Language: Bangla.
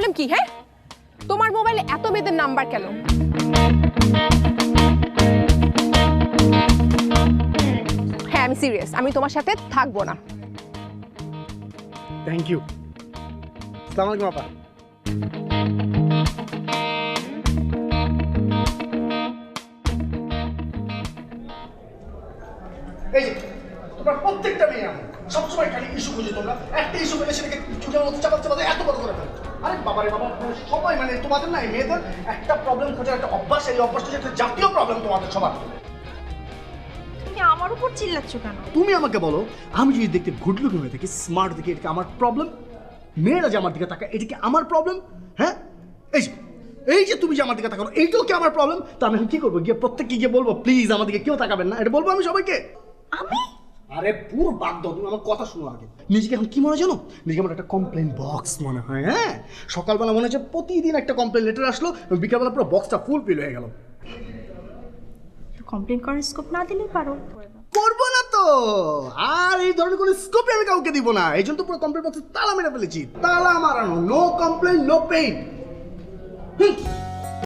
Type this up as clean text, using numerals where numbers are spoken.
প্রবলেম কি? হ্যাঁ, তোমার মোবাইলে এত মেয়েদের নাম্বার কেন? হ্যাঁ, আমি সিরিয়াস, আমি তোমার সাথে থাকবো না। Thank you. আসসালামু আলাইকুম আপা। এই যে তোমরা প্রত্যেকটা মেয়ে আমার সবসময় খালি ইস্যু খুঁজে, তোমরা একটা ইস্যু পেলে সেটাকে চুলের মধ্যে চাপাতে চাপাতে এত বড় করে ফেলো। আরে বাবারে বাবা, সবাই মানে তোমাদের না, এই মেয়েদের একটা প্রবলেম খোঁজার একটা অভ্যাস, এই অভ্যাসটা একটা জাতীয় প্রবলেম তোমাদের সবার। তুমি আমার উপর চিল্লাচ্ছ কেন? তুমি আমাকে বলো, আমি যদি দেখতে গুড লুকিং হয়ে থাকি, স্মার্ট দেখি, এটা কি আমার প্রবলেম? মেয়েরা যে আমার দিকে তাকায়, এটা কি আমার প্রবলেম? হ্যাঁ, এই যে তুমি যে আমার দিকে তাকানো, এইটাও কি আমার প্রবলেম? তা আমি এখন কি করবো? গিয়ে প্রত্যেককে গিয়ে বলবো প্লিজ আমার দিকে কেউ তাকাবেন না, এটা বলবো আমি সবাইকে? আমি? আরে পুরো বাদ দাও, তুমি আমার কথা শোনো আগে। নিজেকে এখন কি মনে হয় জানো? নিজেকে আমার একটা কমপ্লেন বক্স মনে হয়। হ্যাঁ, সকালবেলা মনে হচ্ছে প্রতিদিন একটা কমপ্লেন লেটার আসলো, বিকালবেলা পুরো বক্সটা ফুল ফিল হয়ে গেল। কমপ্লেন করার স্কোপ না দিলেই পারো। করবো না তো, আর এই ধরনের কোনো স্কোপে আমি কাউকে দিব না। এই জন্য তো পুরো কমপ্লেন বক্সে তালা মেরে ফেলেছি। তালা মারানো, নো কমপ্লেন নো পেইন।